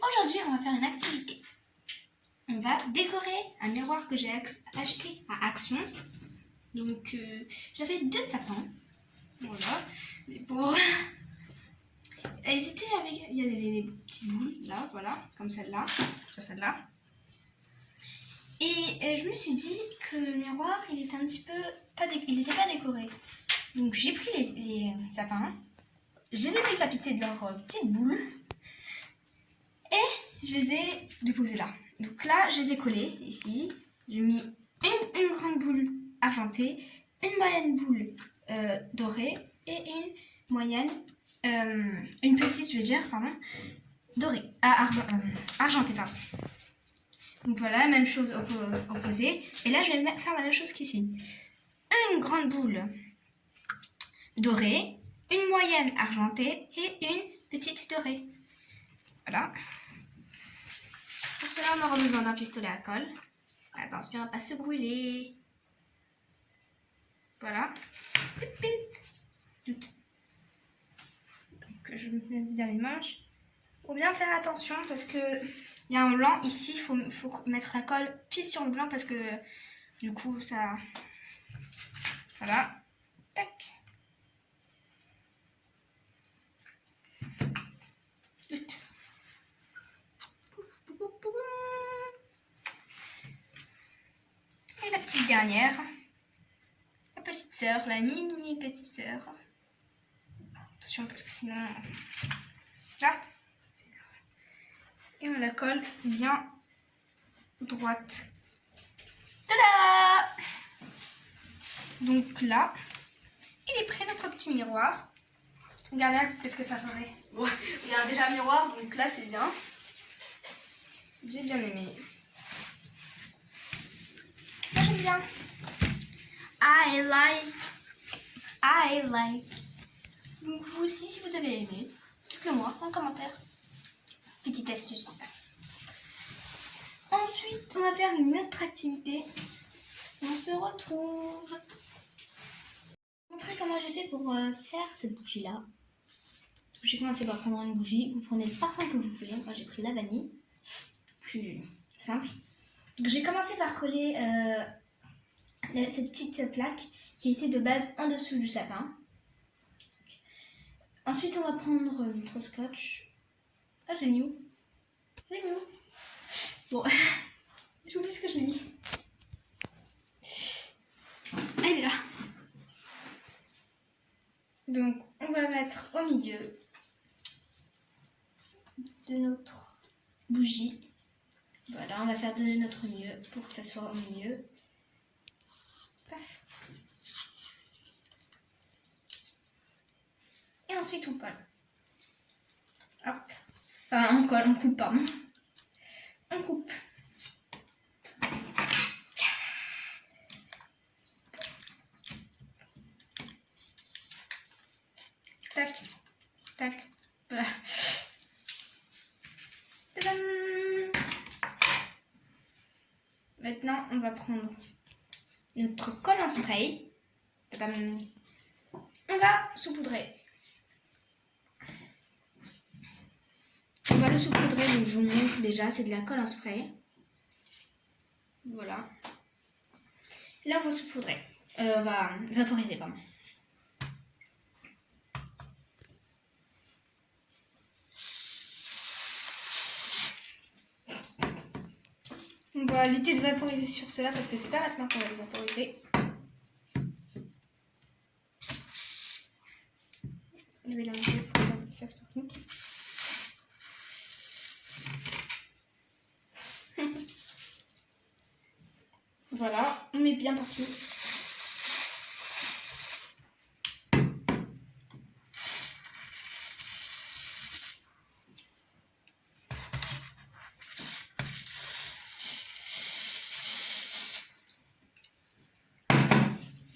aujourd'hui, on va faire une activité. On va décorer un miroir que j'ai acheté à Action. Donc, j'avais 2 sapins. Voilà. Mais pour... Ils étaient avec... Il y avait des petites boules, là, voilà, comme celle-là. Celle-là. Et je me suis dit que le miroir, il était un petit peu... Il n'était pas décoré. Donc, j'ai pris les sapins. Je les ai décapités de leurs petites boules. Et je les ai déposés là. Donc là, je les ai collés ici. J'ai mis une grande boule argentée, une moyenne boule dorée et une moyenne, une petite, je veux dire, pardon, dorée, argentée, pardon. Donc voilà, même chose opposée. Et là, je vais faire la même chose qu'ici. Une grande boule dorée, une moyenne argentée et une petite dorée. Voilà. Pour cela, on aura besoin d'un pistolet à colle. Attention à ne pas se brûler. Voilà. Donc, je me mets bien les manches. Il faut bien faire attention parce que il y a un blanc ici. Il faut mettre la colle pile sur le blanc parce que du coup, ça... Voilà. Tac. Et la petite dernière, la petite sœur, la mini petite sœur. Attention parce que sinon, là, et on la colle bien droite. Tada! Donc là, il est prêt notre petit miroir. Regardez, qu'est-ce que ça ferait. Ouais, il y a déjà un miroir, donc là c'est bien. J'ai bien aimé. Moi j'aime bien. I like. Donc vous aussi, si vous avez aimé, dites-le moi en commentaire. Petite astuce. Ensuite, on va faire une autre activité. On se retrouve. Je vais vous montrer comment j'ai fait pour faire cette bougie-là. J'ai commencé par prendre une bougie. Vous prenez le parfum que vous voulez. Moi, j'ai pris la vanille. Plus simple. Donc, j'ai commencé par coller cette petite plaque qui était de base en dessous du sapin. Ensuite, on va prendre notre scotch. Ah, j'ai mis où? Bon, j'ai oublié ce que je l'ai mis. Elle est là. Donc, on va mettre au milieu de notre bougie. Voilà, on va faire de notre mieux pour que ça soit au milieu. Paf. Et ensuite, on colle. Hop. Enfin, on coupe, pardon. On coupe. Tac. Tac. Voilà. Tadam! Maintenant, on va prendre notre colle en spray. Tadam! On va saupoudrer. On va le saupoudrer, donc je vous montre déjà, c'est de la colle en spray. Voilà. Là, on va saupoudrer. On va vaporiser, pardon. On va éviter de vaporiser sur cela parce que c'est pas maintenant qu'on va le vaporiser. Je vais l'enlever pour que ça fasse partout. Voilà, on met bien partout.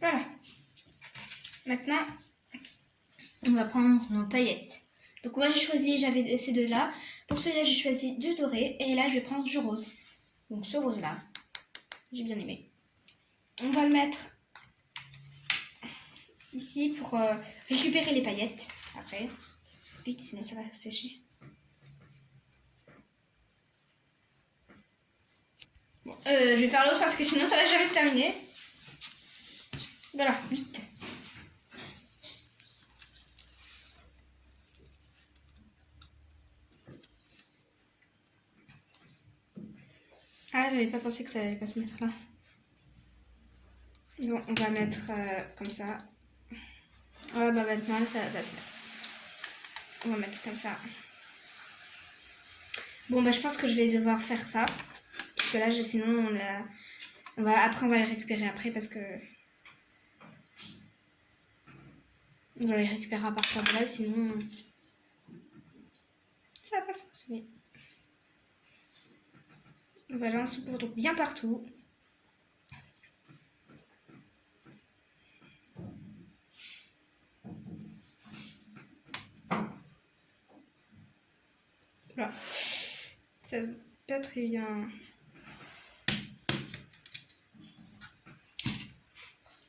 Voilà. Maintenant, on va prendre nos paillettes. Donc moi j'ai choisi, j'avais ces deux-là. Pour celui-là, j'ai choisi du doré. Et là, je vais prendre du rose. Donc ce rose-là, j'ai bien aimé. On va le mettre ici pour récupérer les paillettes. Après, vite, sinon ça va sécher. Bon, je vais faire l'autre parce que sinon ça va jamais se terminer. Voilà, vite. Ah, j'avais pas pensé que ça allait pas se mettre là. Bon, on va mettre comme ça. Ah bah maintenant ça va se mettre. On va mettre comme ça. Bon bah je pense que je vais devoir faire ça. Parce que là sinon on va les récupérer après parce que on va les récupérer à partir de là, sinon ça va pas fonctionner. Voilà, un saupoudre bien partout. Voilà. Ça va pas très bien.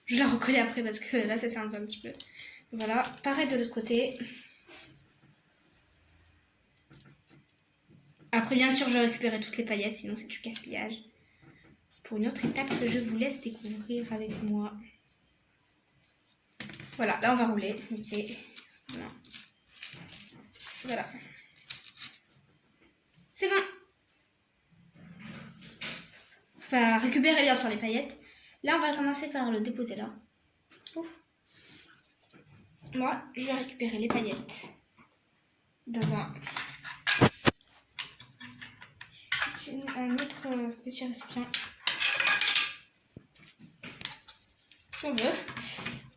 Je la recoller après parce que là ça s'est un petit peu. Voilà, pareil de l'autre côté. Après bien sûr je vais récupérer toutes les paillettes, sinon c'est du gaspillage. Pour une autre étape que je vous laisse découvrir avec moi. Voilà, là on va rouler vite fait. Voilà. Voilà. C'est bon. On va récupérer bien sûr les paillettes. Là on va commencer par le déposer là. Ouf. Moi je vais récupérer les paillettes dans un autre petit récipient. Si on veut.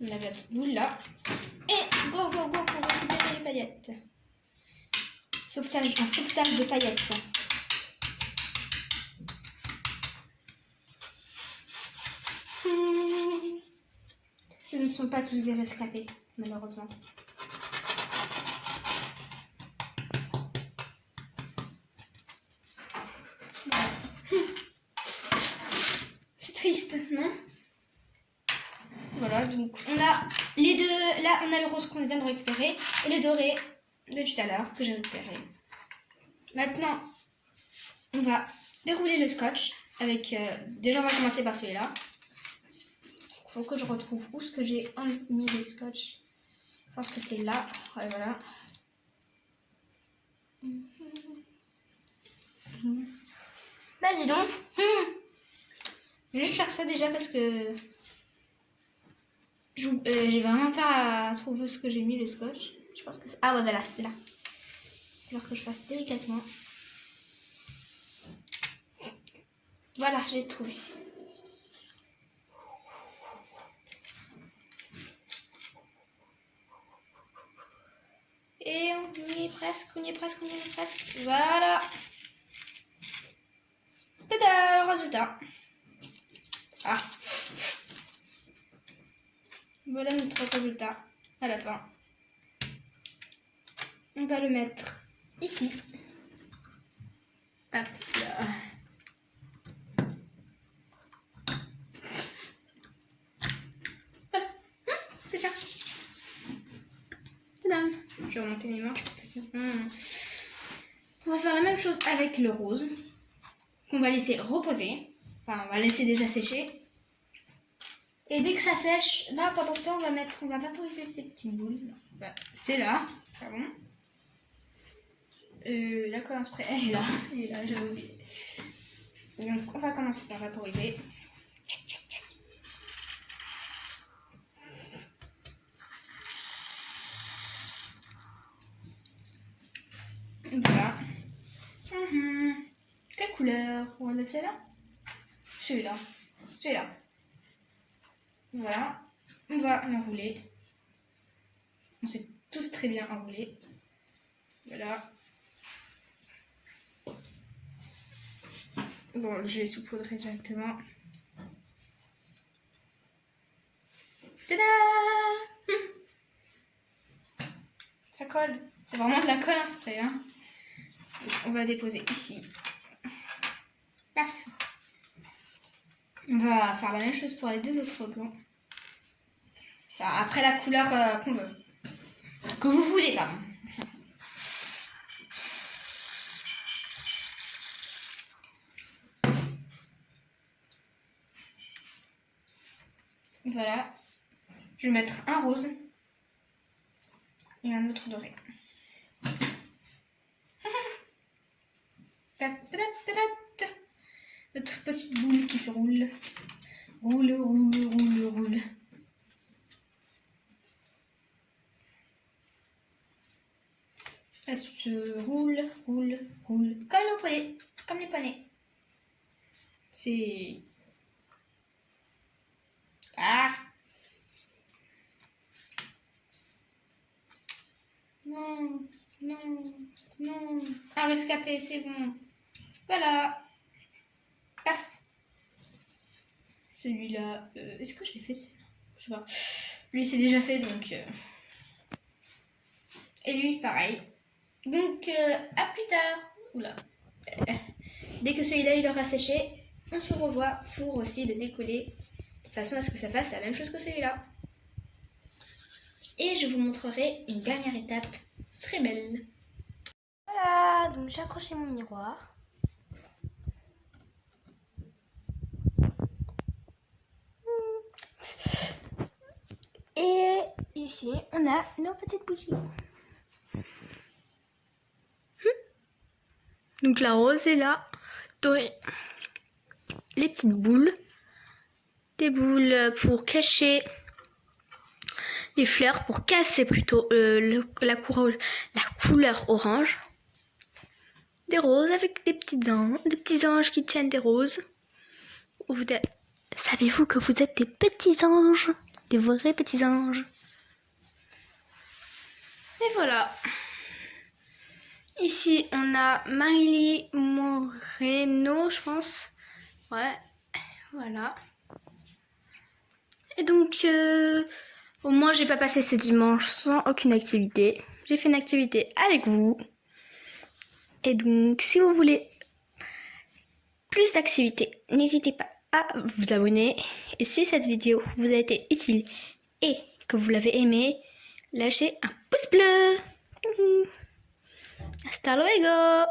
On a notre boule là. Et go go go pour récupérer les paillettes. Un sauvetage de paillettes. Ce ne sont pas tous des rescapés, malheureusement. C'est triste, non? Voilà, donc on a les deux. Là, on a le rose qu'on vient de récupérer et le doré de tout à l'heure que j'ai récupéré. Maintenant, on va dérouler le scotch avec. Déjà, on va commencer par celui-là. Il faut que je retrouve où ce que j'ai mis le scotch. Je pense que c'est là. Ouais, voilà. Vas-y donc. Je vais juste faire ça déjà parce que j'ai vraiment pas à trouver ce que j'ai mis le scotch. Je pense que c'est... Ah ouais, voilà, c'est là. Alors que je fasse délicatement. Voilà, j'ai trouvé. Et on y est presque, on y est presque, on y est presque. Voilà. Tada, le résultat. Ah. Voilà notre résultat à la fin. On va le mettre ici. Hop là. Voilà. C'est ça. Tadam. Je vais remonter mes manches parce que sinon... On va faire la même chose avec le rose. Qu'on va laisser reposer. Enfin, on va laisser déjà sécher. Et dès que ça sèche, là pendant ce temps, on va vaporiser ces petites boules. Bah, c'est là. Pardon. La colle en spray, elle est là. Elle est là, j'avais oublié. Donc on va commencer par vaporiser. Voilà. Quelle couleur? On va mettre celle-là? Celui-là. Celui-là. Voilà. On va l'enrouler. On sait tous très bien enrouler. Voilà. Bon, je vais saupoudrer directement. Tada! Ça colle. C'est vraiment de la colle en spray. Hein. On va déposer ici. Paf. On va faire la même chose pour les deux autres blancs. Enfin, après la couleur qu'on veut. Que vous voulez, pardon. Voilà. Je vais mettre un rose et un autre doré. Notre petite boule qui se roule. Roule, roule, roule, roule. Elle se roule, roule, roule. Comme les poneys. C'est... Ah! Non, non, non. Un rescapé, c'est bon. Voilà. Paf. Celui-là, est-ce que je l'ai fait? Je sais pas. Lui, c'est déjà fait, donc... Et lui, pareil. Donc, à plus tard. Oula. Dès que celui-là, il aura séché, on se revoit. Four aussi de décoller. De façon à ce que ça fasse la même chose que celui-là. Et je vous montrerai une dernière étape très belle. Voilà, donc j'ai accroché mon miroir. Et ici, on a nos petites bougies. Donc la rose est là, dorée. Les petites boules. Des boules pour cacher les fleurs, pour casser plutôt la couleur orange. Des roses avec des petits anges qui tiennent des roses. Savez-vous que vous êtes des petits anges? Des vrais petits anges. Et voilà. Ici, on a Marilyn Moreno, je pense. Ouais, voilà. Et donc, au moins, j'ai pas passé ce dimanche sans aucune activité. J'ai fait une activité avec vous. Et donc, si vous voulez plus d'activités, n'hésitez pas à vous abonner. Et si cette vidéo vous a été utile et que vous l'avez aimée, lâchez un pouce bleu. Hasta luego!